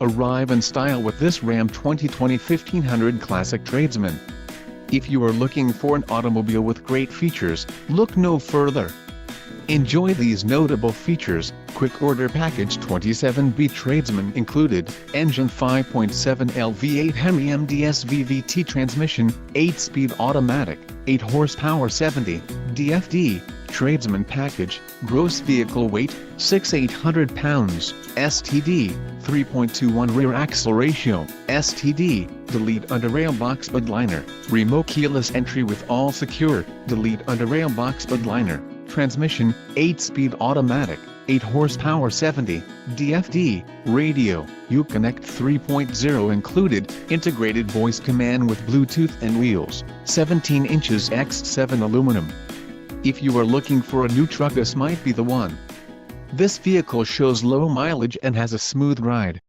Arrive in style with this Ram 2020 1500 Classic Tradesman. If you are looking for an automobile with great features, look no further. Enjoy these notable features: quick order package 27B Tradesman included, engine 5.7L V8 Hemi MDS VVT transmission, 8-speed automatic, 8 horsepower 70, DFD, Tradesman package, gross vehicle weight, 6,800 pounds, STD, 3.21 rear axle ratio, STD, delete under rail box bed liner, remote keyless entry with all secure, delete under rail box bed liner, transmission, 8-speed automatic, 8 horsepower 70, DFD, radio, Uconnect 3.0 included, integrated voice command with Bluetooth and wheels, 17 inches x 7 aluminum. If you are looking for a new truck, this might be the one. This vehicle shows low mileage and has a smooth ride.